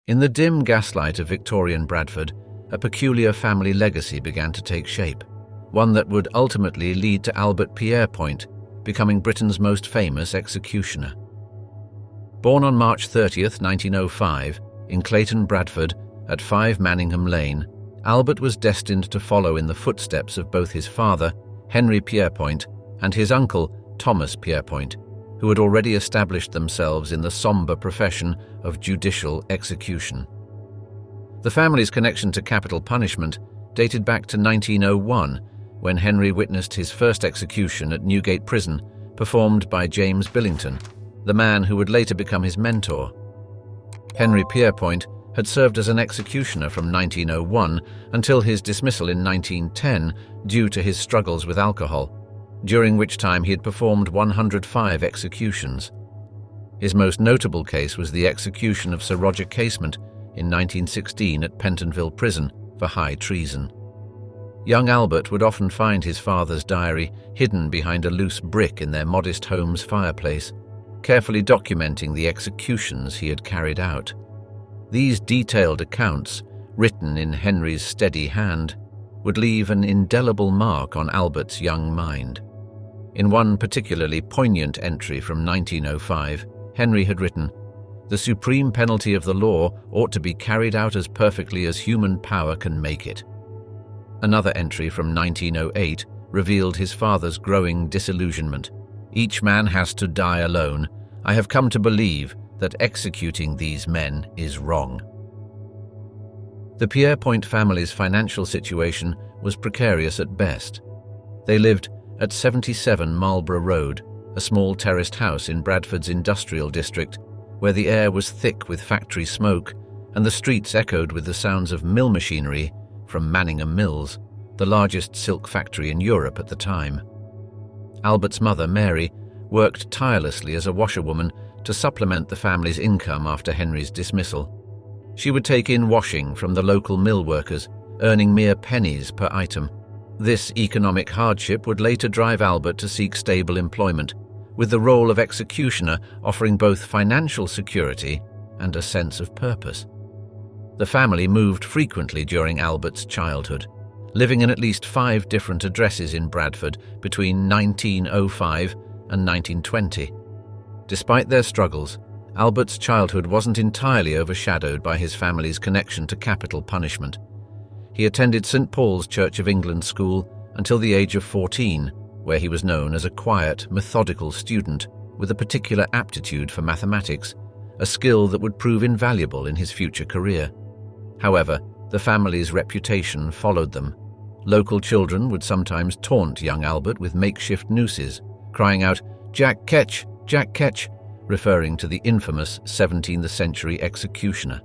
In the dim gaslight of Victorian Bradford, a peculiar family legacy began to take shape, one that would ultimately lead to Albert Pierrepoint becoming Britain's most famous executioner. Born on March 30th, 1905, in Clayton, Bradford, at 5 Manningham Lane, Albert was destined to follow in the footsteps of both his father, Henry Pierrepoint, and his uncle, Thomas Pierrepoint, who had already established themselves in the somber profession of judicial execution. The family's connection to capital punishment dated back to 1901, when Henry witnessed his first execution at Newgate Prison, performed by James Billington, the man who would later become his mentor. Henry Pierrepoint had served as an executioner from 1901 until his dismissal in 1910 due to his struggles with alcohol, during which time he had performed 105 executions. His most notable case was the execution of Sir Roger Casement in 1916 at Pentonville Prison for high treason. Young Albert would often find his father's diary hidden behind a loose brick in their modest home's fireplace, carefully documenting the executions he had carried out. These detailed accounts, written in Henry's steady hand, would leave an indelible mark on Albert's young mind. In one particularly poignant entry from 1905, Henry had written, "The supreme penalty of the law ought to be carried out as perfectly as human power can make it." Another entry from 1908 revealed his father's growing disillusionment. "Each man has to die alone. I have come to believe that executing these men is wrong." The Pierrepoint family's financial situation was precarious at best. They lived at 77 Marlborough Road, a small terraced house in Bradford's industrial district, where the air was thick with factory smoke and the streets echoed with the sounds of mill machinery from Manningham Mills, the largest silk factory in Europe at the time. Albert's mother, Mary, worked tirelessly as a washerwoman to supplement the family's income after Henry's dismissal. She would take in washing from the local mill workers, earning mere pennies per item. This economic hardship would later drive Albert to seek stable employment, with the role of executioner offering both financial security and a sense of purpose. The family moved frequently during Albert's childhood, living in at least 5 different addresses in Bradford between 1905 and 1920. Despite their struggles, Albert's childhood wasn't entirely overshadowed by his family's connection to capital punishment. He attended St. Paul's Church of England School until the age of 14, where he was known as a quiet, methodical student with a particular aptitude for mathematics, a skill that would prove invaluable in his future career. However, the family's reputation followed them. Local children would sometimes taunt young Albert with makeshift nooses, crying out, "Jack Ketch, Jack Ketch," referring to the infamous 17th century executioner.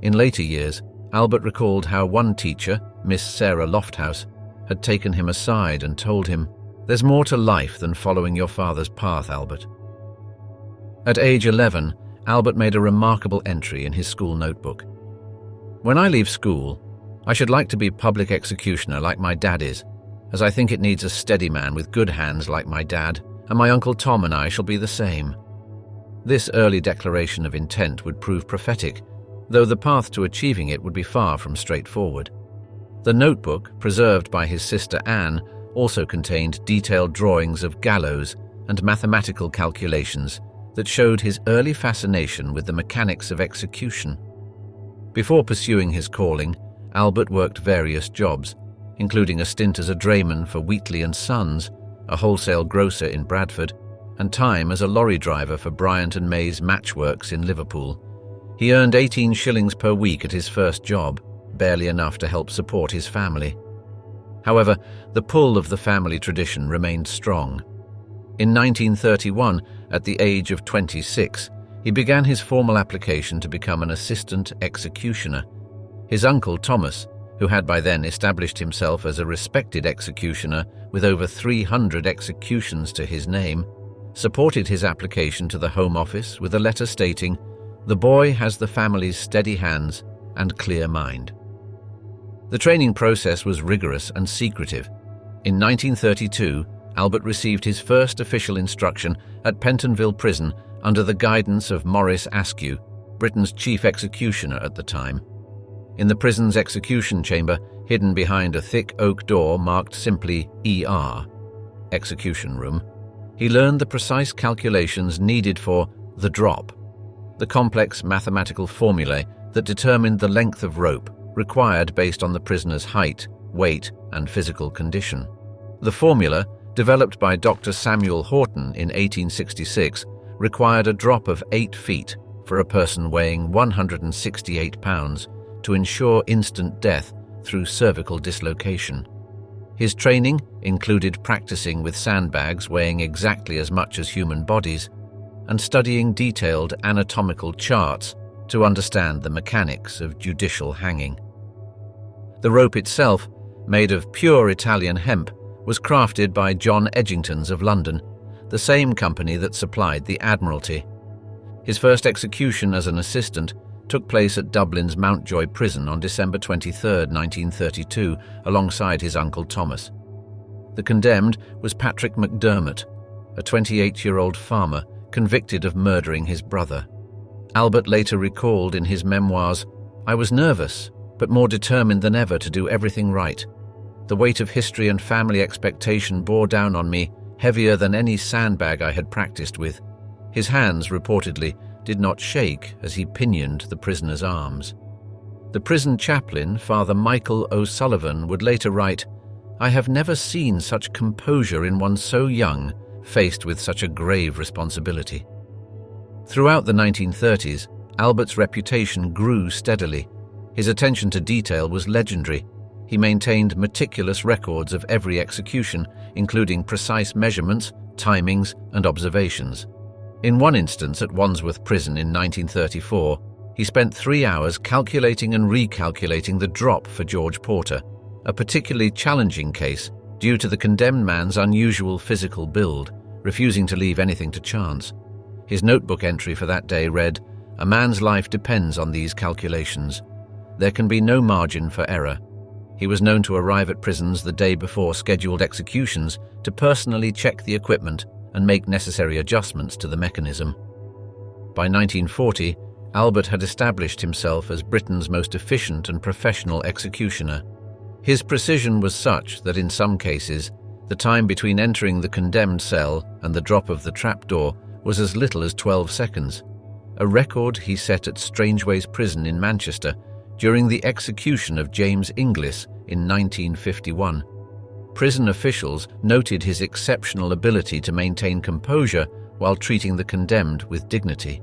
In later years, Albert recalled how one teacher, Miss Sarah Lofthouse, had taken him aside and told him, "There's more to life than following your father's path, Albert." At age 11, Albert made a remarkable entry in his school notebook. "When I leave school, I should like to be public executioner like my dad is, as I think it needs a steady man with good hands like my dad, and my Uncle Tom and I shall be the same." This early declaration of intent would prove prophetic, though the path to achieving it would be far from straightforward. The notebook, preserved by his sister Anne, also contained detailed drawings of gallows and mathematical calculations that showed his early fascination with the mechanics of execution. Before pursuing his calling, Albert worked various jobs, including a stint as a drayman for Wheatley & Sons, a wholesale grocer in Bradford, and time as a lorry driver for Bryant & May's Matchworks in Liverpool. He earned 18 shillings per week at his first job, barely enough to help support his family. However, the pull of the family tradition remained strong. In 1931, at the age of 26, he began his formal application to become an assistant executioner. His uncle Thomas, who had by then established himself as a respected executioner with over 300 executions to his name, supported his application to the Home Office with a letter stating, "The boy has the family's steady hands and clear mind." The training process was rigorous and secretive. In 1932, Albert received his first official instruction at Pentonville Prison under the guidance of Maurice Askew, Britain's chief executioner at the time. In the prison's execution chamber, hidden behind a thick oak door marked simply ER, execution room, he learned the precise calculations needed for the drop, the complex mathematical formulae that determined the length of rope required based on the prisoner's height, weight, and physical condition. The formula, developed by Dr. Samuel Horton in 1866, required a drop of 8 feet for a person weighing 168 pounds to ensure instant death through cervical dislocation. His training included practicing with sandbags weighing exactly as much as human bodies and studying detailed anatomical charts to understand the mechanics of judicial hanging. The rope itself, made of pure Italian hemp, was crafted by John Edgingtons of London, the same company that supplied the Admiralty. His first execution as an assistant took place at Dublin's Mountjoy prison on December 23, 1932, alongside his uncle Thomas. The condemned was Patrick McDermott, a 28-year-old farmer convicted of murdering his brother. Albert later recalled in his memoirs, "I was nervous, but more determined than ever to do everything right. The weight of history and family expectation bore down on me, heavier than any sandbag I had practiced with." His hands, reportedly, did not shake as he pinioned the prisoner's arms. The prison chaplain, Father Michael O'Sullivan, would later write, "I have never seen such composure in one so young, faced with such a grave responsibility." Throughout the 1930s, Albert's reputation grew steadily. His attention to detail was legendary. He maintained meticulous records of every execution, including precise measurements, timings, and observations. In one instance at Wandsworth Prison in 1934, he spent 3 hours calculating and recalculating the drop for George Porter, a particularly challenging case due to the condemned man's unusual physical build, refusing to leave anything to chance. His notebook entry for that day read, "A man's life depends on these calculations. There can be no margin for error." He was known to arrive at prisons the day before scheduled executions to personally check the equipment and make necessary adjustments to the mechanism. By 1940, Albert had established himself as Britain's most efficient and professional executioner. His precision was such that in some cases, the time between entering the condemned cell and the drop of the trapdoor was as little as 12 seconds, a record he set at Strangeways Prison in Manchester during the execution of James Inglis in 1951. Prison officials noted his exceptional ability to maintain composure while treating the condemned with dignity.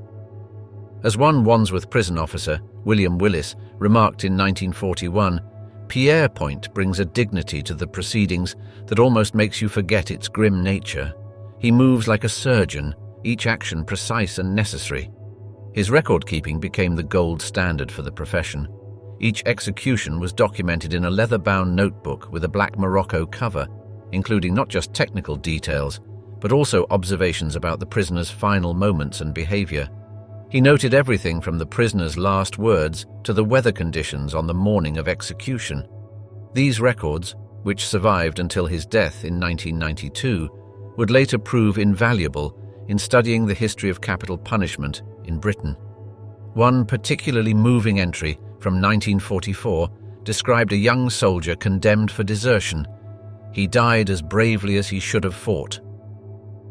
As one Wandsworth prison officer, William Willis, remarked in 1941, "Pierrepoint brings a dignity to the proceedings that almost makes you forget its grim nature. He moves like a surgeon, each action precise and necessary." His record-keeping became the gold standard for the profession. Each execution was documented in a leather-bound notebook with a black Morocco cover, including not just technical details, but also observations about the prisoner's final moments and behavior. He noted everything from the prisoner's last words to the weather conditions on the morning of execution. These records, which survived until his death in 1992, would later prove invaluable in studying the history of capital punishment in Britain. One particularly moving entry from 1944 described a young soldier condemned for desertion. He died as bravely as he should have fought.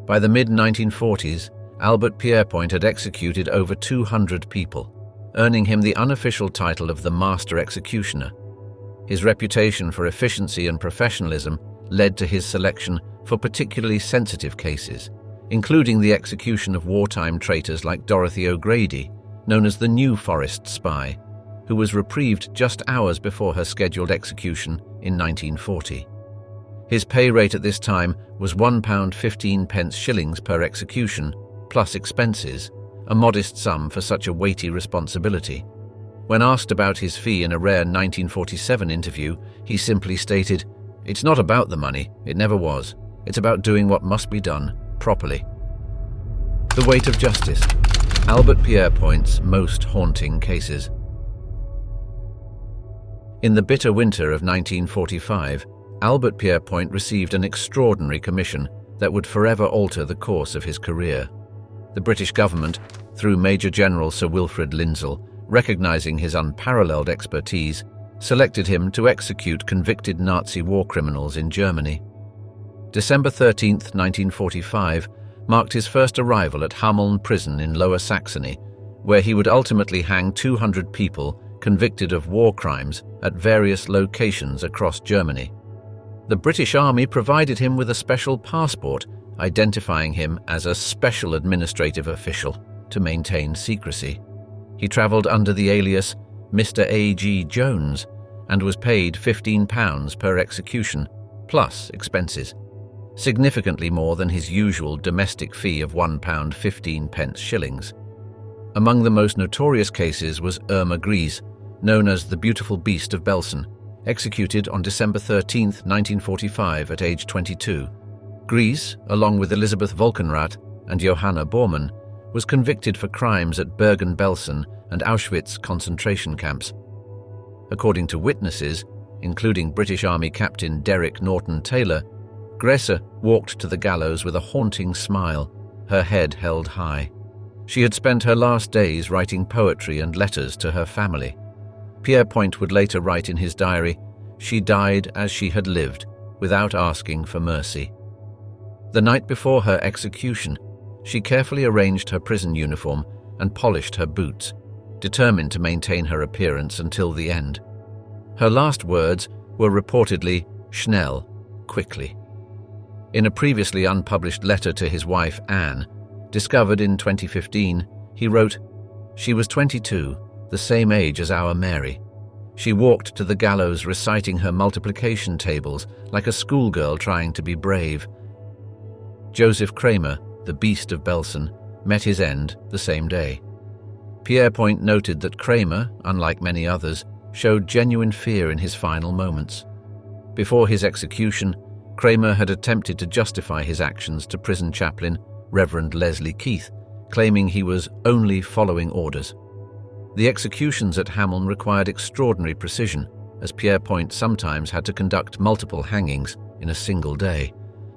By the mid-1940s, Albert Pierrepoint had executed over 200 people, earning him the unofficial title of the Master Executioner. His reputation for efficiency and professionalism led to his selection for particularly sensitive cases, including the execution of wartime traitors like Dorothy O'Grady, known as the New Forest Spy, who was reprieved just hours before her scheduled execution in 1940. His pay rate at this time was £1.15 per execution, plus expenses, a modest sum for such a weighty responsibility. When asked about his fee in a rare 1947 interview, he simply stated, "It's not about the money, it never was. It's about doing what must be done, properly." The weight of justice. Albert Pierrepoint's most haunting cases. In the bitter winter of 1945, Albert Pierrepoint received an extraordinary commission that would forever alter the course of his career. The British government, through Major General Sir Wilfrid Lindsell, recognizing his unparalleled expertise, selected him to execute convicted Nazi war criminals in Germany. December 13, 1945, marked his first arrival at Hameln Prison in Lower Saxony, where he would ultimately hang 200 people convicted of war crimes at various locations across Germany. The British Army provided him with a special passport, identifying him as a special administrative official to maintain secrecy. He travelled under the alias Mr. A.G. Jones and was paid £15 per execution, plus expenses, significantly more than his usual domestic fee of £1.15 shillings. Among the most notorious cases was Irma Gries, known as the Beautiful Beast of Belsen, executed on December 13, 1945 at age 22. Gries, along with Elisabeth Volkenrath and Johanna Bormann, was convicted for crimes at Bergen-Belsen and Auschwitz concentration camps. According to witnesses, including British Army Captain Derek Norton-Taylor, Gries walked to the gallows with a haunting smile, her head held high. She had spent her last days writing poetry and letters to her family. Pierrepoint would later write in his diary, "She died as she had lived, without asking for mercy." The night before her execution, she carefully arranged her prison uniform and polished her boots, determined to maintain her appearance until the end. Her last words were reportedly, "Schnell," quickly. In a previously unpublished letter to his wife Anne, discovered in 2015, he wrote, "She was 22, the same age as our Mary. She walked to the gallows reciting her multiplication tables like a schoolgirl trying to be brave." Joseph Kramer, the Beast of Belsen, met his end the same day. Pierrepoint noted that Kramer, unlike many others, showed genuine fear in his final moments. Before his execution, Kramer had attempted to justify his actions to prison chaplain Reverend Leslie Keith, claiming he was only following orders. The executions at Hameln required extraordinary precision, as Pierrepoint sometimes had to conduct multiple hangings in a single day.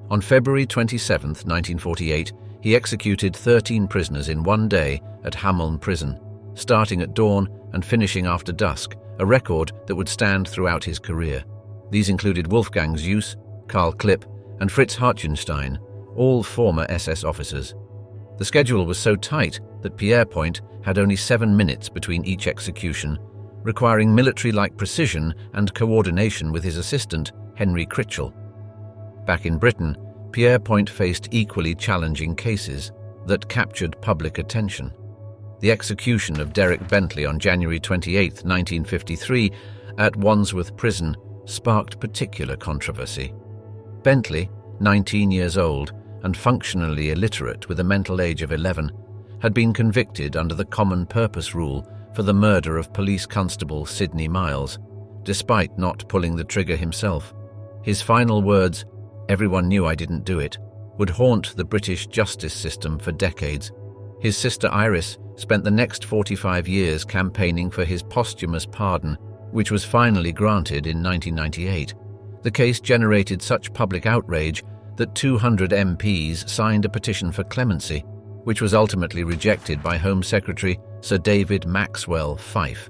On February 27, 1948, he executed 13 prisoners in one day at Hameln Prison, starting at dawn and finishing after dusk, a record that would stand throughout his career. These included Wolfgang Süss, Karl Klipp, and Fritz Hartjenstein, all former SS officers. The schedule was so tight that Pierrepoint had only 7 minutes between each execution, requiring military-like precision and coordination with his assistant, Henry Critchell. Back in Britain, Pierrepoint faced equally challenging cases that captured public attention. The execution of Derek Bentley on January 28, 1953, at Wandsworth Prison sparked particular controversy. Bentley, 19 years old and functionally illiterate with a mental age of 11, had been convicted under the common purpose rule for the murder of police constable Sidney Miles, despite not pulling the trigger himself. His final words, "Everyone knew I didn't do it," would haunt the British justice system for decades. His sister Iris spent the next 45 years campaigning for his posthumous pardon, which was finally granted in 1998. The case generated such public outrage that 200 MPs signed a petition for clemency, which was ultimately rejected by Home Secretary Sir David Maxwell Fyfe.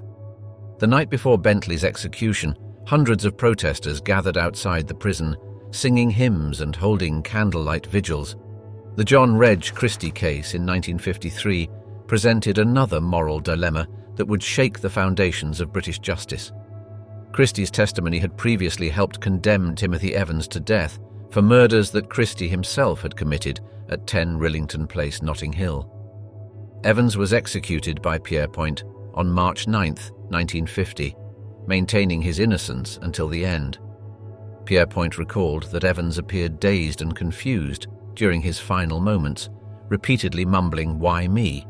The night before Bentley's execution, hundreds of protesters gathered outside the prison, singing hymns and holding candlelight vigils. The John Reg Christie case in 1953 presented another moral dilemma that would shake the foundations of British justice. Christie's testimony had previously helped condemn Timothy Evans to death for murders that Christie himself had committed at 10 Rillington Place, Notting Hill. Evans was executed by Pierrepoint on March 9, 1950, maintaining his innocence until the end. Pierrepoint recalled that Evans appeared dazed and confused during his final moments, repeatedly mumbling, "Why me?"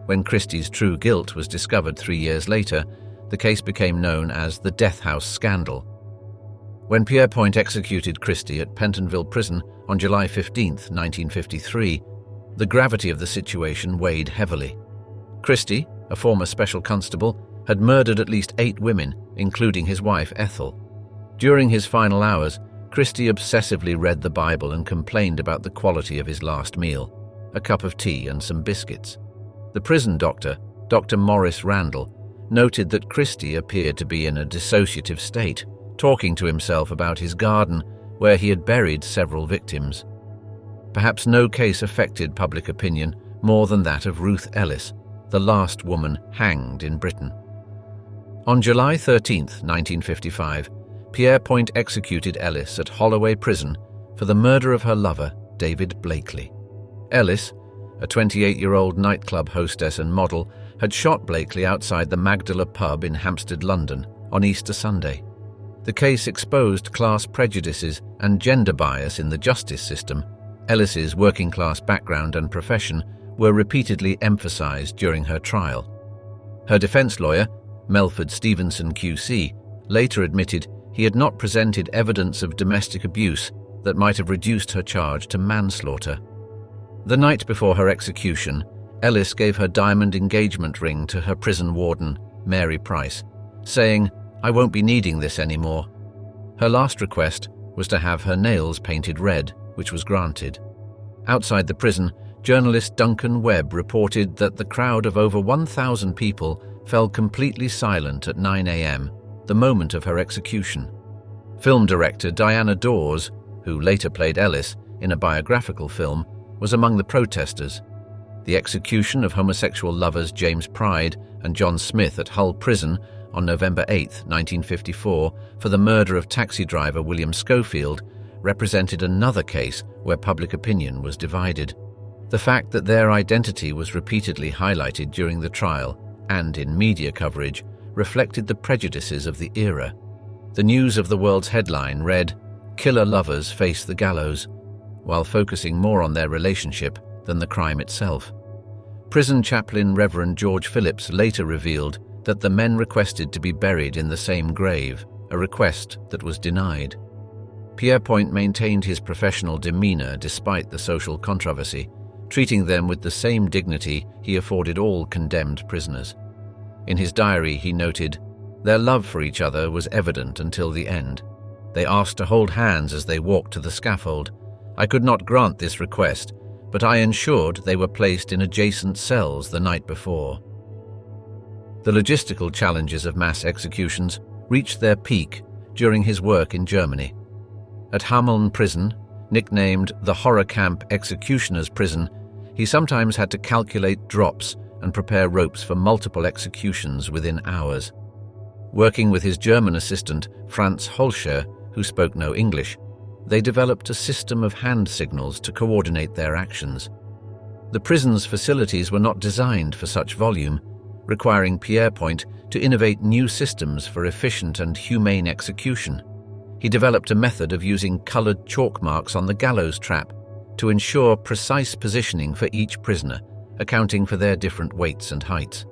When Christie's true guilt was discovered 3 years later, the case became known as the Death House Scandal. When Pierrepoint executed Christie at Pentonville Prison on July 15, 1953, the gravity of the situation weighed heavily. Christie, a former special constable, had murdered at least 8 women, including his wife Ethel. During his final hours, Christie obsessively read the Bible and complained about the quality of his last meal, a cup of tea and some biscuits. The prison doctor, Dr. Maurice Randall, noted that Christie appeared to be in a dissociative state, talking to himself about his garden where he had buried several victims. Perhaps no case affected public opinion more than that of Ruth Ellis, the last woman hanged in Britain. On July 13, 1955, Pierrepoint executed Ellis at Holloway Prison for the murder of her lover, David Blakely. Ellis, a 28-year-old nightclub hostess and model, had shot Blakely outside the Magdala pub in Hampstead, London, on Easter Sunday. The case exposed class prejudices and gender bias in the justice system. Ellis's working-class background and profession were repeatedly emphasized during her trial. Her defense lawyer, Melford Stevenson QC, later admitted he had not presented evidence of domestic abuse that might have reduced her charge to manslaughter. The night before her execution, Ellis gave her diamond engagement ring to her prison warden, Mary Price, saying, "I won't be needing this anymore." Her last request was to have her nails painted red, which was granted. Outside the prison, journalist Duncan Webb reported that the crowd of over 1,000 people fell completely silent at 9 a.m., the moment of her execution. Film director Diana Dawes, who later played Ellis in a biographical film, was among the protesters. The execution of homosexual lovers James Pride and John Smith at Hull Prison on November 8, 1954, for the murder of taxi driver William Schofield, represented another case where public opinion was divided. The fact that their identity was repeatedly highlighted during the trial and in media coverage reflected the prejudices of the era. The News of the World's headline read, "Killer lovers face the gallows," while focusing more on their relationship than the crime itself. Prison chaplain Reverend George Phillips later revealed that the men requested to be buried in the same grave, a request that was denied. Pierrepoint maintained his professional demeanor despite the social controversy, treating them with the same dignity he afforded all condemned prisoners. In his diary, he noted, "Their love for each other was evident until the end. They asked to hold hands as they walked to the scaffold. I could not grant this request, but I ensured they were placed in adjacent cells the night before." The logistical challenges of mass executions reached their peak during his work in Germany. At Hameln Prison, nicknamed the Horror Camp Executioner's Prison, he sometimes had to calculate drops and prepare ropes for multiple executions within hours. Working with his German assistant, Franz Holscher, who spoke no English, they developed a system of hand signals to coordinate their actions. The prison's facilities were not designed for such volume, requiring Pierrepoint to innovate new systems for efficient and humane execution. He developed a method of using colored chalk marks on the gallows trap to ensure precise positioning for each prisoner, accounting for their different weights and heights.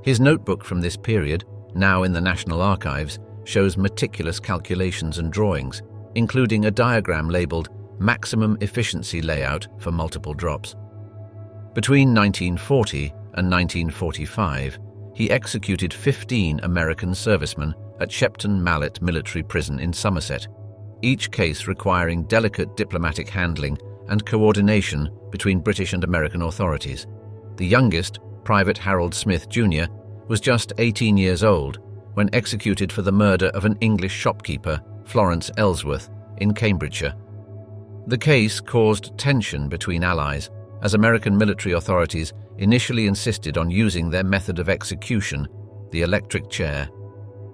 His notebook from this period, now in the National Archives, shows meticulous calculations and drawings, including a diagram labeled Maximum Efficiency Layout for multiple drops. Between 1940 and 1945, he executed 15 American servicemen at Shepton Mallet Military Prison in Somerset, each case requiring delicate diplomatic handling and coordination between British and American authorities. The youngest, Private Harold Smith Jr., was just 18 years old when executed for the murder of an English shopkeeper, Florence Ellsworth, in Cambridgeshire. The case caused tension between allies, as American military authorities initially insisted on using their method of execution, the electric chair.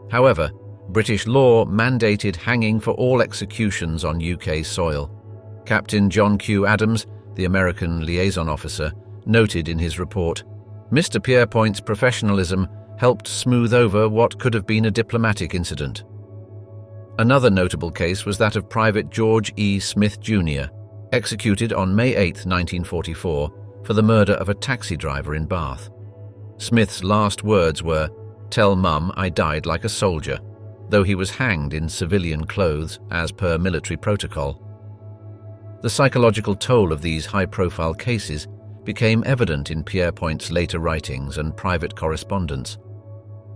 However, British law mandated hanging for all executions on UK soil. Captain John Q. Adams, the American liaison officer, noted in his report, "Mr. Pierrepoint's professionalism helped smooth over what could have been a diplomatic incident." Another notable case was that of Private George E. Smith Jr., executed on May 8, 1944, for the murder of a taxi driver in Bath. Smith's last words were, "Tell Mum I died like a soldier," though he was hanged in civilian clothes as per military protocol. The psychological toll of these high-profile cases became evident in Pierrepoint's later writings and private correspondence.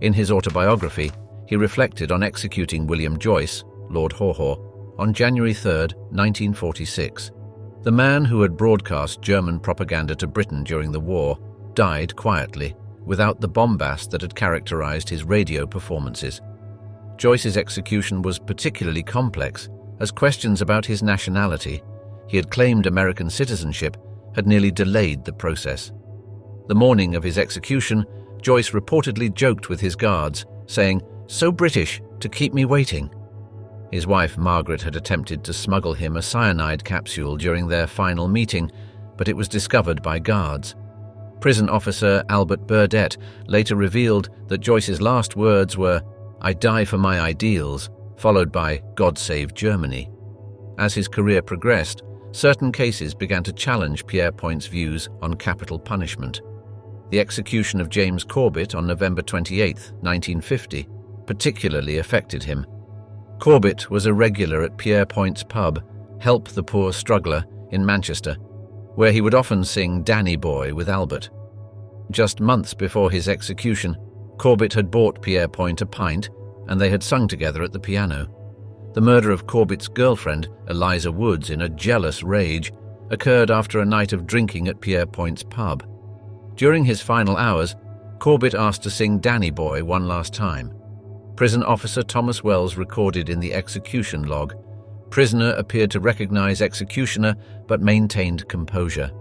In his autobiography, he reflected on executing William Joyce, Lord Haw-Haw, on January 3, 1946. The man who had broadcast German propaganda to Britain during the war died quietly, without the bombast that had characterized his radio performances. Joyce's execution was particularly complex, as questions about his nationality — he had claimed American citizenship — had nearly delayed the process. The morning of his execution, Joyce reportedly joked with his guards, saying, "So British, to keep me waiting." His wife Margaret had attempted to smuggle him a cyanide capsule during their final meeting, but it was discovered by guards. Prison officer Albert Pierrepoint later revealed that Joyce's last words were, "I die for my ideals," followed by "God save Germany." As his career progressed, certain cases began to challenge Pierrepoint's views on capital punishment. The execution of James Corbett on November 28, 1950, particularly affected him. Corbett was a regular at Pierrepoint's pub, Help the Poor Struggler, in Manchester, where he would often sing Danny Boy with Albert. Just months before his execution, Corbett had bought Pierrepoint a pint, and they had sung together at the piano. The murder of Corbett's girlfriend, Eliza Woods, in a jealous rage, occurred after a night of drinking at Pierrepoint's pub. During his final hours, Corbett asked to sing Danny Boy one last time. Prison officer Thomas Wells recorded in the execution log, "Prisoner appeared to recognize executioner but maintained composure."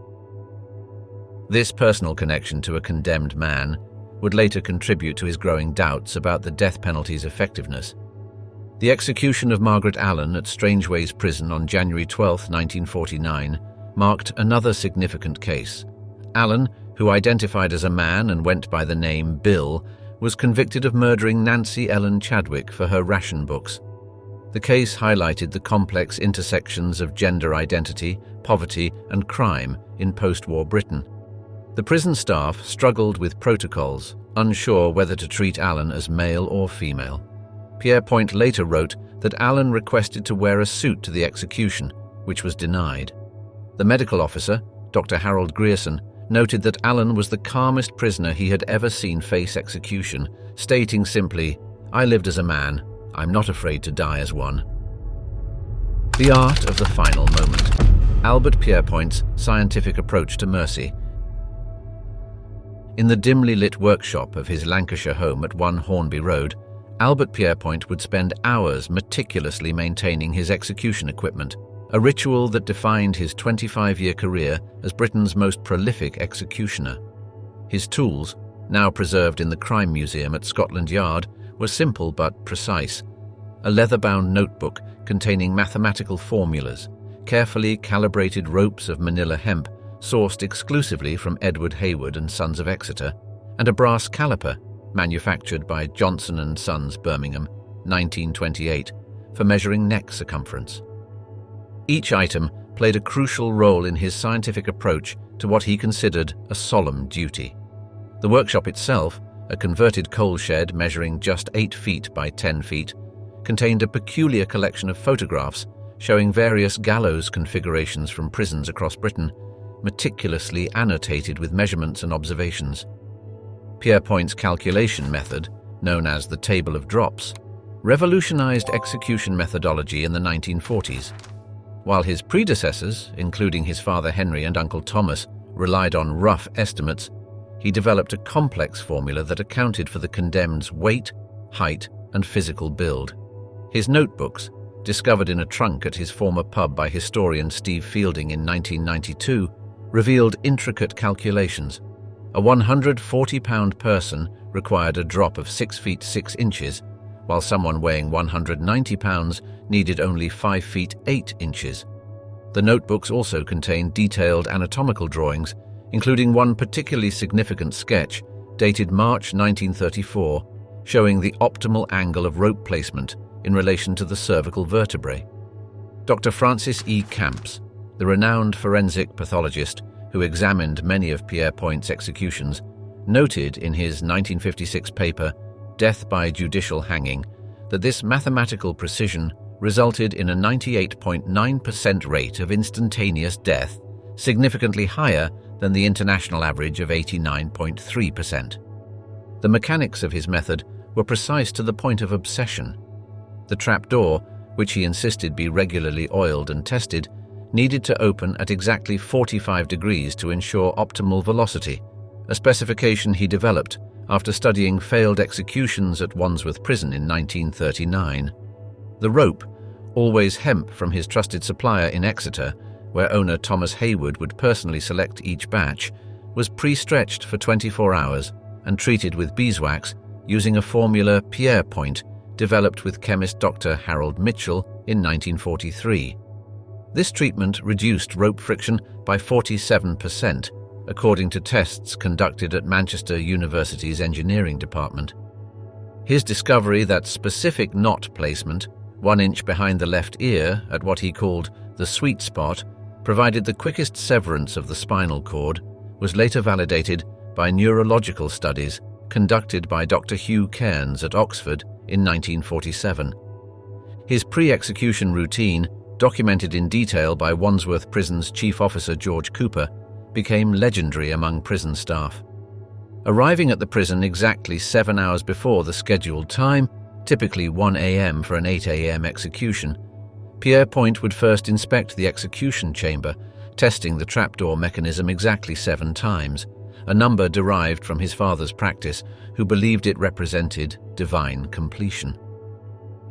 This personal connection to a condemned man would later contribute to his growing doubts about the death penalty's effectiveness. The execution of Margaret Allen at Strangeways Prison on January 12, 1949, marked another significant case. Allen, who identified as a man and went by the name Bill, was convicted of murdering Nancy Ellen Chadwick for her ration books. The case highlighted the complex intersections of gender identity, poverty, and crime in post-war Britain. The prison staff struggled with protocols, unsure whether to treat Allen as male or female. Pierrepoint later wrote that Allen requested to wear a suit to the execution, which was denied. The medical officer, Dr. Harold Grierson, noted that Allen was the calmest prisoner he had ever seen face execution, stating simply, "I lived as a man. I'm not afraid to die as one." The art of the final moment. Albert Pierrepoint's scientific approach to mercy. In the dimly lit workshop of his Lancashire home at 1 Hornby Road, Albert Pierrepoint would spend hours meticulously maintaining his execution equipment, a ritual that defined his 25-year career as Britain's most prolific executioner. His tools, now preserved in the Crime Museum at Scotland Yard, were simple but precise. A leather-bound notebook containing mathematical formulas, carefully calibrated ropes of manila hemp sourced exclusively from Edward Hayward and Sons of Exeter, and a brass caliper manufactured by Johnson & Sons, Birmingham, 1928, for measuring neck circumference. Each item played a crucial role in his scientific approach to what he considered a solemn duty. The workshop itself, a converted coal shed measuring just 8 feet by 10 feet, contained a peculiar collection of photographs showing various gallows configurations from prisons across Britain, meticulously annotated with measurements and observations. Pierrepoint's calculation method, known as the Table of Drops, revolutionized execution methodology in the 1940s. While his predecessors, including his father Henry and Uncle Thomas, relied on rough estimates, he developed a complex formula that accounted for the condemned's weight, height, and physical build. His notebooks, discovered in a trunk at his former pub by historian Steve Fielding in 1992, revealed intricate calculations. A 140-pound person required a drop of 6 feet 6 inches, while someone weighing 190 pounds needed only 5 feet 8 inches. The notebooks also contained detailed anatomical drawings, including one particularly significant sketch dated March 1934, showing the optimal angle of rope placement in relation to the cervical vertebrae. Dr. Francis E. Camps, the renowned forensic pathologist who examined many of Pierrepoint's executions, noted in his 1956 paper, Death by Judicial Hanging, that this mathematical precision resulted in a 98.9% rate of instantaneous death, significantly higher than the international average of 89.3%. The mechanics of his method were precise to the point of obsession. The trapdoor, which he insisted be regularly oiled and tested, needed to open at exactly 45 degrees to ensure optimal velocity, a specification he developed after studying failed executions at Wandsworth Prison in 1939. The rope, always hemp from his trusted supplier in Exeter, where owner Thomas Hayward would personally select each batch, was pre-stretched for 24 hours and treated with beeswax using a formula Pierrepoint developed with chemist Dr. Harold Mitchell in 1943. This treatment reduced rope friction by 47%, according to tests conducted at Manchester University's engineering department. His discovery that specific knot placement, 1 inch behind the left ear at what he called the sweet spot, provided the quickest severance of the spinal cord, was later validated by neurological studies conducted by Dr. Hugh Cairns at Oxford in 1947. His pre-execution routine, documented in detail by Wandsworth Prison's chief officer George Cooper, became legendary among prison staff. Arriving at the prison exactly 7 hours before the scheduled time, typically 1 a.m. for an 8 a.m. execution, Pierrepoint would first inspect the execution chamber, testing the trapdoor mechanism exactly 7 times, a number derived from his father's practice, who believed it represented divine completion.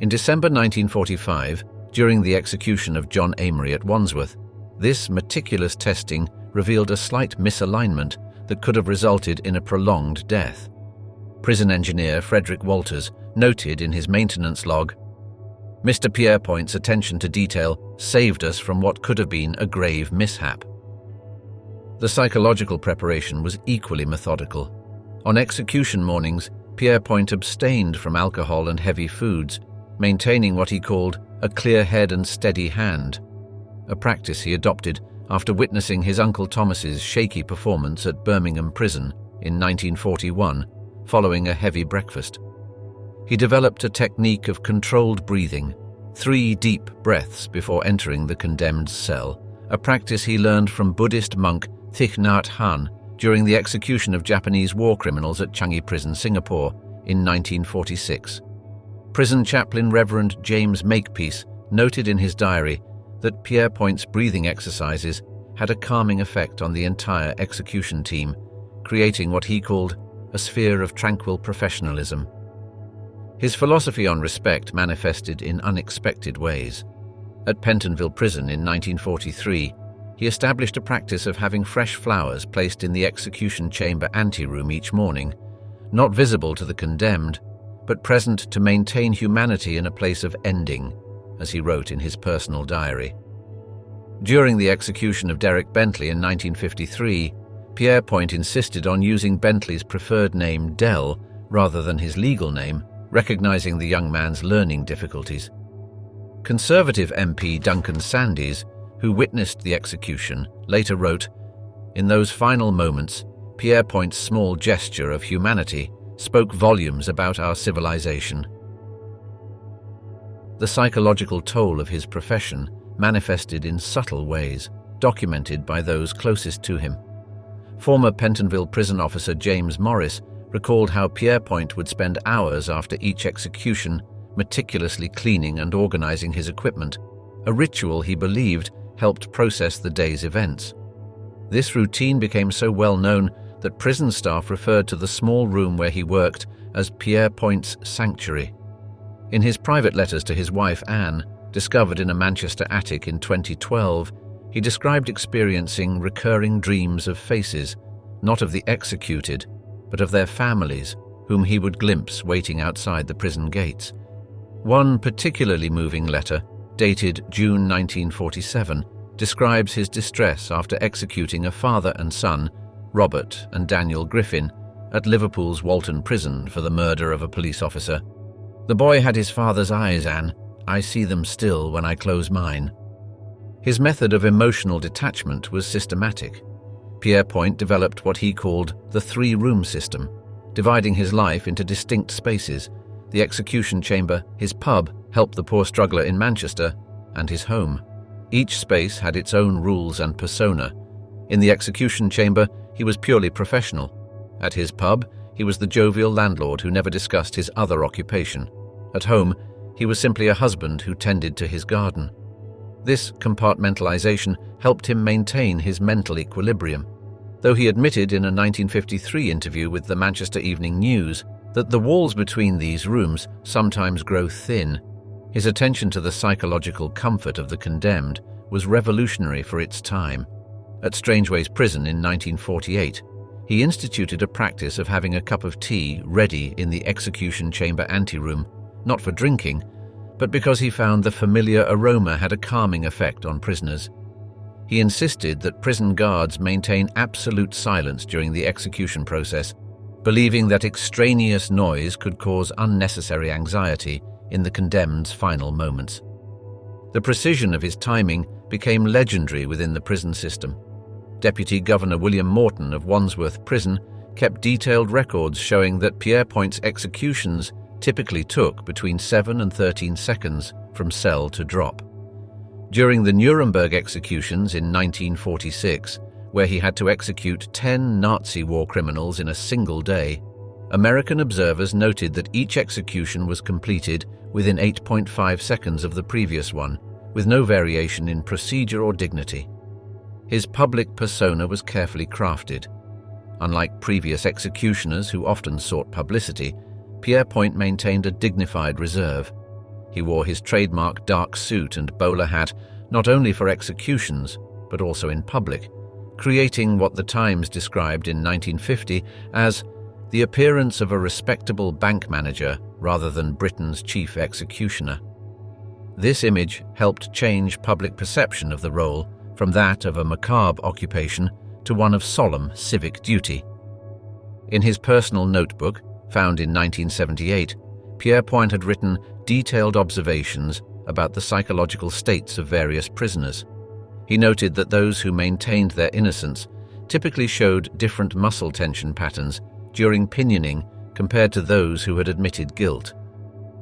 In December 1945, during the execution of John Amery at Wandsworth, this meticulous testing revealed a slight misalignment that could have resulted in a prolonged death. Prison engineer Frederick Walters noted in his maintenance log, "Mr. Pierrepoint's attention to detail saved us from what could have been a grave mishap." The psychological preparation was equally methodical. On execution mornings, Pierrepoint abstained from alcohol and heavy foods, maintaining what he called a clear head and steady hand, a practice he adopted after witnessing his Uncle Thomas's shaky performance at Birmingham Prison in 1941, following a heavy breakfast. He developed a technique of controlled breathing, 3 deep breaths before entering the condemned cell, a practice he learned from Buddhist monk Thich Nhat Hanh during the execution of Japanese war criminals at Changi Prison, Singapore in 1946. Prison chaplain Reverend James Makepeace noted in his diary that Pierrepoint's breathing exercises had a calming effect on the entire execution team, creating what he called a sphere of tranquil professionalism. His philosophy on respect manifested in unexpected ways. At Pentonville Prison in 1943, he established a practice of having fresh flowers placed in the execution chamber anteroom each morning, not visible to the condemned, but present to maintain humanity in a place of ending, as he wrote in his personal diary. During the execution of Derek Bentley in 1953, Pierrepoint insisted on using Bentley's preferred name Dell rather than his legal name, recognizing the young man's learning difficulties. Conservative MP Duncan Sandys, who witnessed the execution, later wrote, "In those final moments, Pierrepoint's small gesture of humanity spoke volumes about our civilization." The psychological toll of his profession manifested in subtle ways, documented by those closest to him. Former Pentonville prison officer James Morris recalled how Pierrepoint would spend hours after each execution meticulously cleaning and organizing his equipment, a ritual he believed helped process the day's events. This routine became so well known that prison staff referred to the small room where he worked as Pierrepoint's sanctuary. In his private letters to his wife Anne, discovered in a Manchester attic in 2012, he described experiencing recurring dreams of faces, not of the executed, but of their families, whom he would glimpse waiting outside the prison gates. One particularly moving letter, dated June 1947, describes his distress after executing a father and son, Robert and Daniel Griffin, at Liverpool's Walton Prison for the murder of a police officer. "The boy had his father's eyes, Anne. I see them still when I close mine." His method of emotional detachment was systematic. Pierrepoint developed what he called the 3-room system, dividing his life into distinct spaces: the execution chamber, his pub, Help the Poor Struggler in Manchester, and his home. Each space had its own rules and persona. In the execution chamber, he was purely professional. At his pub, he was the jovial landlord who never discussed his other occupation. At home, he was simply a husband who tended to his garden. This compartmentalization helped him maintain his mental equilibrium. though he admitted in a 1953 interview with the Manchester Evening News that the walls between these rooms sometimes grow thin. His attention to the psychological comfort of the condemned was revolutionary for its time. At Strangeways Prison in 1948, he instituted a practice of having a cup of tea ready in the execution chamber anteroom, not for drinking, but because he found the familiar aroma had a calming effect on prisoners. He insisted that prison guards maintain absolute silence during the execution process, believing that extraneous noise could cause unnecessary anxiety in the condemned's final moments. The precision of his timing became legendary within the prison system. Deputy Governor William Morton of Wandsworth Prison kept detailed records showing that Pierrepoint's executions typically took between 7 and 13 seconds from cell to drop. During the Nuremberg executions in 1946, where he had to execute 10 Nazi war criminals in a single day, American observers noted that each execution was completed within 8.5 seconds of the previous one, with no variation in procedure or dignity. His public persona was carefully crafted. Unlike previous executioners who often sought publicity, Pierrepoint maintained a dignified reserve. He wore his trademark dark suit and bowler hat not only for executions, but also in public, creating what the Times described in 1950 as the appearance of a respectable bank manager rather than Britain's chief executioner. This image helped change public perception of the role from that of a macabre occupation to one of solemn civic duty. In his personal notebook, found in 1978, Pierrepoint had written detailed observations about the psychological states of various prisoners. He noted that those who maintained their innocence typically showed different muscle tension patterns during pinioning compared to those who had admitted guilt.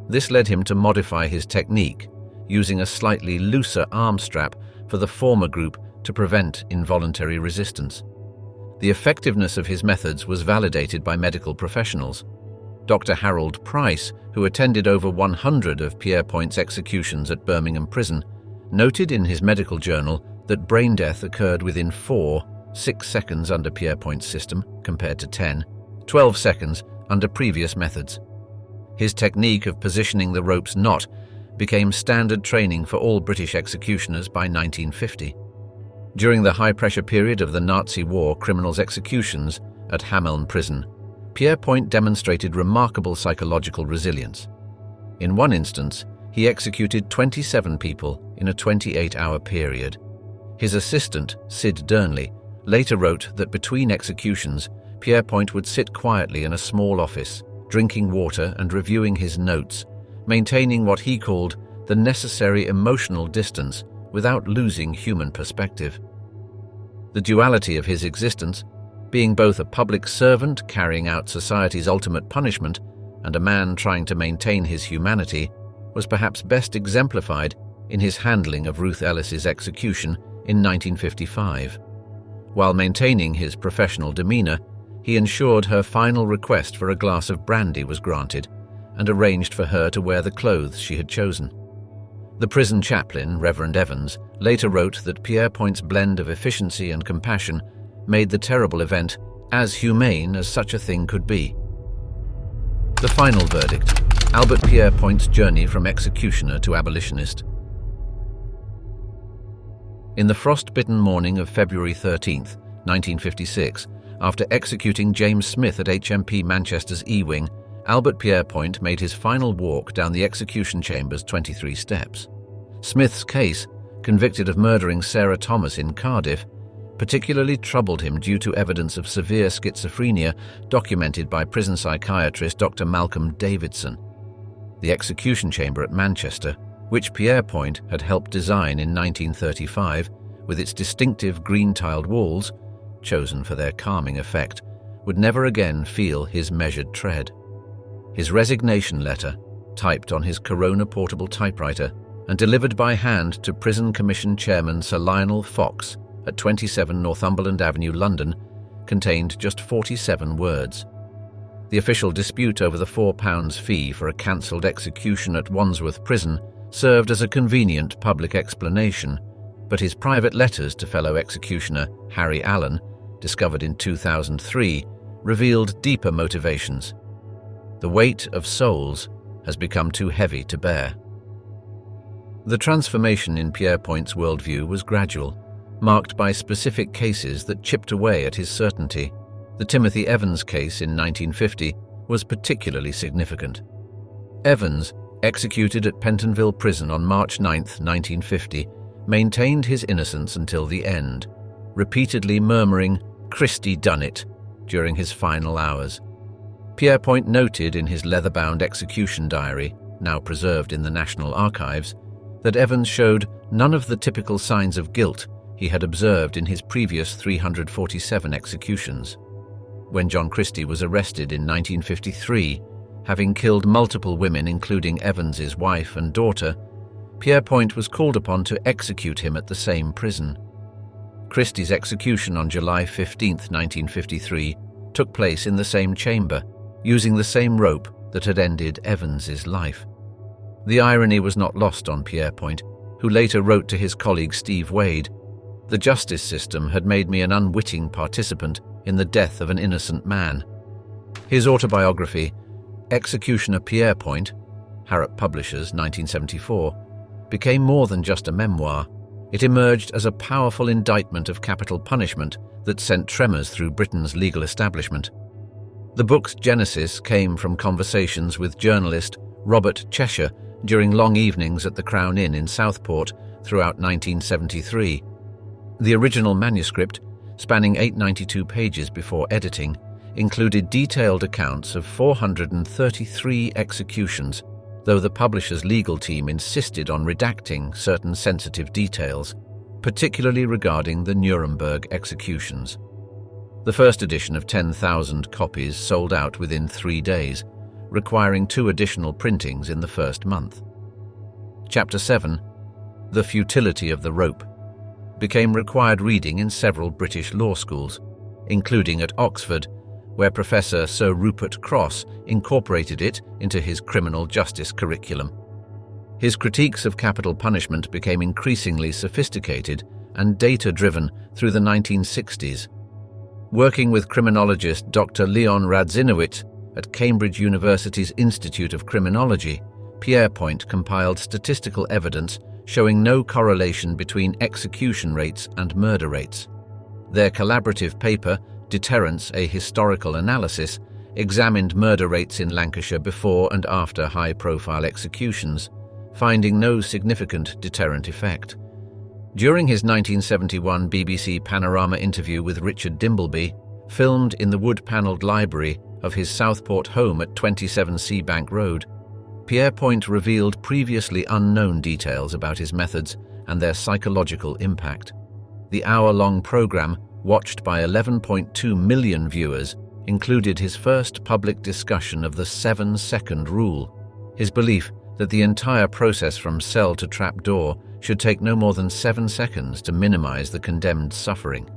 This led him to modify his technique, using a slightly looser arm strap for the former group to prevent involuntary resistance. The effectiveness of his methods was validated by medical professionals. Dr. Harold Price, who attended over 100 of Pierrepoint's executions at Birmingham Prison, noted in his medical journal that brain death occurred within 6 seconds under Pierrepoint's system, compared to 12 seconds under previous methods. His technique of positioning the rope's knot became standard training for all British executioners by 1950. During the high-pressure period of the Nazi war criminals' executions at Hameln Prison, Pierrepoint demonstrated remarkable psychological resilience. In one instance, he executed 27 people in a 28-hour period. His assistant, Sid Durnley, later wrote that between executions, Pierrepoint would sit quietly in a small office, drinking water and reviewing his notes, maintaining what he called the necessary emotional distance without losing human perspective. The duality of his existence, being both a public servant carrying out society's ultimate punishment and a man trying to maintain his humanity, was perhaps best exemplified in his handling of Ruth Ellis's execution in 1955. While maintaining his professional demeanor, he ensured her final request for a glass of brandy was granted and arranged for her to wear the clothes she had chosen. The prison chaplain, Reverend Evans, later wrote that Pierrepoint's blend of efficiency and compassion made the terrible event as humane as such a thing could be. The final verdict: Albert Pierrepoint's journey from executioner to abolitionist. In the frost-bitten morning of February 13th, 1956, after executing James Smith at HMP Manchester's E-Wing, Albert Pierrepoint made his final walk down the execution chamber's 23 steps. Smith's case, convicted of murdering Sarah Thomas in Cardiff, particularly troubled him due to evidence of severe schizophrenia documented by prison psychiatrist Dr. Malcolm Davidson. The execution chamber at Manchester, which Pierrepoint had helped design in 1935, with its distinctive green-tiled walls, chosen for their calming effect, would never again feel his measured tread. His resignation letter, typed on his Corona portable typewriter and delivered by hand to Prison Commission Chairman Sir Lionel Fox at 27 Northumberland Avenue, London, contained just 47 words. The official dispute over the £4 fee for a cancelled execution at Wandsworth Prison served as a convenient public explanation, but his private letters to fellow executioner Harry Allen discovered in 2003, revealed deeper motivations. The weight of souls has become too heavy to bear. The transformation in Pierrepoint's worldview was gradual, marked by specific cases that chipped away at his certainty. The Timothy Evans case in 1950 was particularly significant. Evans, executed at Pentonville Prison on March 9, 1950, maintained his innocence until the end, repeatedly murmuring, "Christie done it," during his final hours. Pierrepoint noted in his leather-bound execution diary, now preserved in the National Archives, that Evans showed none of the typical signs of guilt he had observed in his previous 347 executions. When John Christie was arrested in 1953, having killed multiple women including Evans's wife and daughter, Pierrepoint was called upon to execute him at the same prison. Christie's execution on July 15, 1953, took place in the same chamber, using the same rope that had ended Evans's life. The irony was not lost on Pierrepoint, who later wrote to his colleague Steve Wade, "The justice system had made me an unwitting participant in the death of an innocent man." His autobiography, Executioner Pierrepoint, Harrop Publishers, 1974, became more than just a memoir. It emerged as a powerful indictment of capital punishment that sent tremors through Britain's legal establishment. The book's genesis came from conversations with journalist Robert Cheshire during long evenings at the Crown Inn in Southport throughout 1973. The original manuscript, spanning 892 pages before editing, included detailed accounts of 433 executions, though the publisher's legal team insisted on redacting certain sensitive details, particularly regarding the Nuremberg executions. The first edition of 10,000 copies sold out within 3 days, requiring 2 additional printings in the first month. Chapter 7, The Futility of the Rope, became required reading in several British law schools, including at Oxford, where Professor Sir Rupert Cross incorporated it into his criminal justice curriculum. His critiques of capital punishment became increasingly sophisticated and data-driven through the 1960s. Working with criminologist Dr. Leon Radzinowicz at Cambridge University's Institute of Criminology, Pierrepoint compiled statistical evidence showing no correlation between execution rates and murder rates. Their collaborative paper, Deterrence: A Historical Analysis, examined murder rates in Lancashire before and after high-profile executions, finding no significant deterrent effect. During his 1971 BBC Panorama interview with Richard Dimbleby, filmed in the wood-panelled library of his Southport home at 27 Seabank Road, Pierrepoint revealed previously unknown details about his methods and their psychological impact. The hour-long programme, watched by 11.2 million viewers, included his first public discussion of the 7-second rule, his belief that the entire process from cell to trapdoor should take no more than 7 seconds to minimize the condemned's suffering.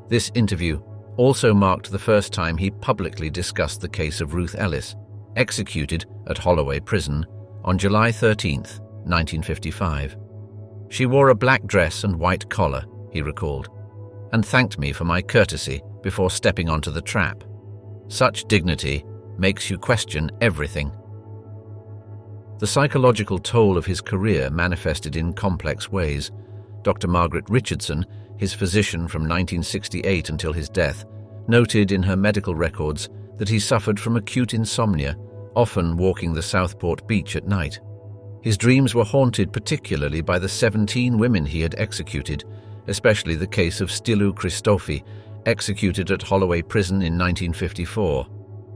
This interview also marked the first time he publicly discussed the case of Ruth Ellis, executed at Holloway Prison on July 13, 1955. "She wore a black dress and white collar," he recalled, "and thanked me for my courtesy before stepping onto the trap. Such dignity makes you question everything." The psychological toll of his career manifested in complex ways. Dr. Margaret Richardson, his physician from 1968 until his death, noted in her medical records that he suffered from acute insomnia, often walking the Southport beach at night. His dreams were haunted particularly by the 17 women he had executed, especially the case of Stilu Christofi, executed at Holloway Prison in 1954.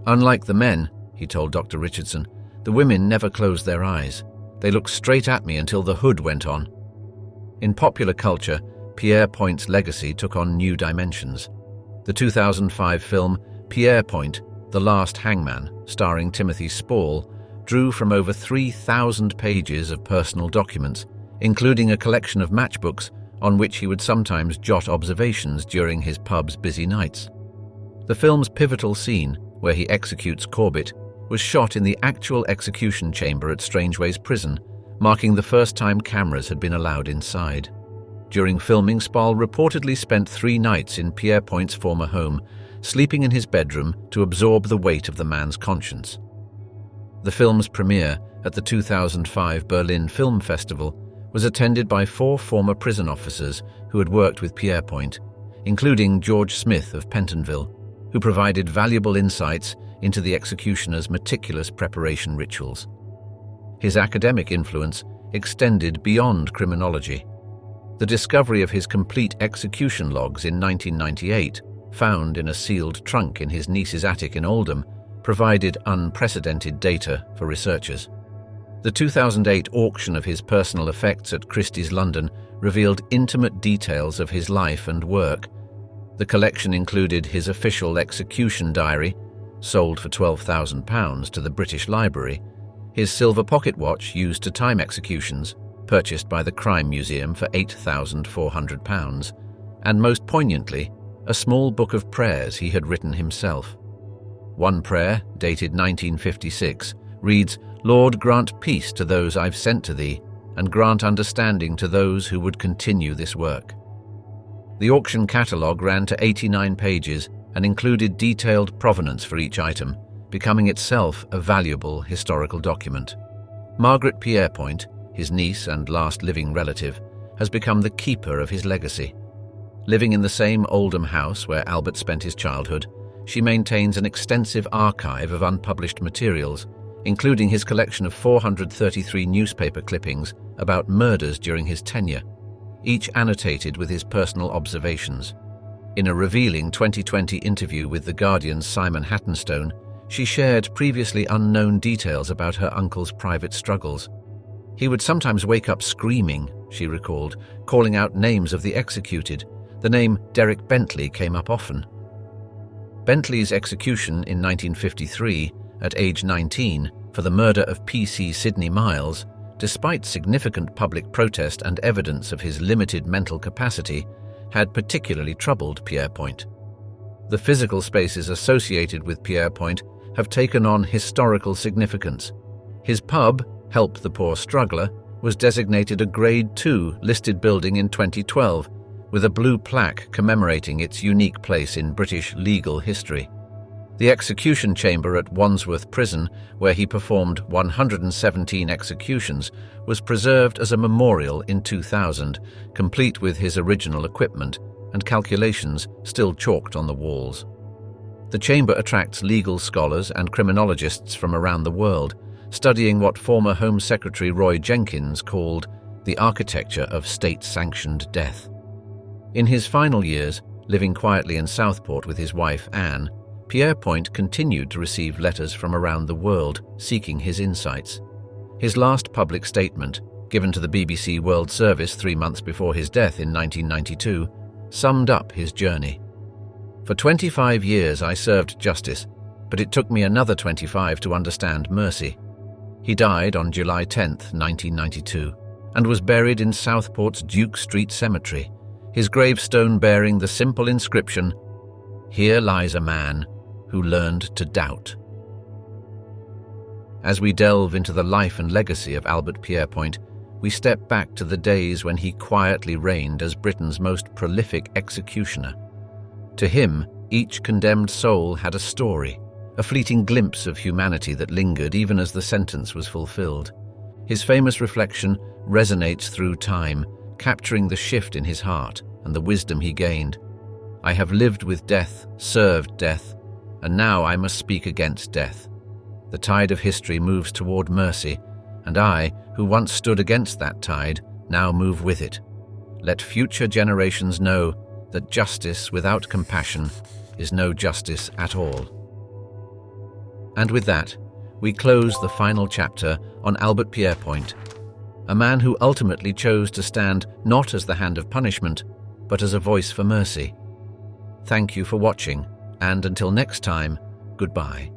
"Unlike the men," he told Dr. Richardson, "the women never closed their eyes. They looked straight at me until the hood went on." In popular culture, Pierrepoint's legacy took on new dimensions. The 2005 film Pierrepoint: The Last Hangman, starring Timothy Spall, drew from over 3,000 pages of personal documents, including a collection of matchbooks on which he would sometimes jot observations during his pub's busy nights. The film's pivotal scene, where he executes Corbett, was shot in the actual execution chamber at Strangeways Prison, marking the first time cameras had been allowed inside. During filming, Spall reportedly spent 3 nights in Pierrepoint's former home, sleeping in his bedroom to absorb the weight of the man's conscience. The film's premiere at the 2005 Berlin Film Festival was attended by 4 former prison officers who had worked with Pierrepoint, including George Smith of Pentonville, who provided valuable insights into the executioner's meticulous preparation rituals. His academic influence extended beyond criminology. The discovery of his complete execution logs in 1998, found in a sealed trunk in his niece's attic in Oldham, provided unprecedented data for researchers. The 2008 auction of his personal effects at Christie's London revealed intimate details of his life and work. The collection included his official execution diary, sold for £12,000 to the British Library, his silver pocket watch used to time executions, purchased by the Crime Museum for £8,400, and most poignantly, a small book of prayers he had written himself. One prayer, dated 1956, reads, "Lord, grant peace to those I've sent to thee, and grant understanding to those who would continue this work." The auction catalogue ran to 89 pages and included detailed provenance for each item, becoming itself a valuable historical document. Margaret Pierrepoint, his niece and last living relative, has become the keeper of his legacy. Living in the same Oldham house where Albert spent his childhood, she maintains an extensive archive of unpublished materials, including his collection of 433 newspaper clippings about murders during his tenure, each annotated with his personal observations. In a revealing 2020 interview with The Guardian's Simon Hattenstone, she shared previously unknown details about her uncle's private struggles. "He would sometimes wake up screaming," she recalled, calling out names of the executed. The name Derek Bentley came up often. Bentley's execution in 1953, at age 19, for the murder of P.C. Sidney Miles, despite significant public protest and evidence of his limited mental capacity, had particularly troubled Pierrepoint. The physical spaces associated with Pierrepoint have taken on historical significance. His pub, Help the Poor Struggler, was designated a Grade 2 listed building in 2012, with a blue plaque commemorating its unique place in British legal history. The execution chamber at Wandsworth Prison, where he performed 117 executions, was preserved as a memorial in 2000, complete with his original equipment and calculations still chalked on the walls. The chamber attracts legal scholars and criminologists from around the world, studying what former Home Secretary Roy Jenkins called the architecture of state-sanctioned death. In his final years, living quietly in Southport with his wife Anne, Pierrepoint continued to receive letters from around the world seeking his insights. His last public statement, given to the BBC World Service 3 months before his death in 1992, summed up his journey. "For 25 years I served justice, but it took me another 25 to understand mercy." He died on July 10, 1992, and was buried in Southport's Duke Street Cemetery, his gravestone bearing the simple inscription, "Here lies a man who learned to doubt." As we delve into the life and legacy of Albert Pierrepoint, we step back to the days when he quietly reigned as Britain's most prolific executioner. To him, each condemned soul had a story, a fleeting glimpse of humanity that lingered even as the sentence was fulfilled. His famous reflection resonates through time, capturing the shift in his heart and the wisdom he gained. "I have lived with death, served death, and now I must speak against death. The tide of history moves toward mercy, and I, who once stood against that tide, now move with it. Let future generations know that justice without compassion is no justice at all." And with that, we close the final chapter on Albert Pierrepoint, a man who ultimately chose to stand not as the hand of punishment, but as a voice for mercy. Thank you for watching, and until next time, goodbye.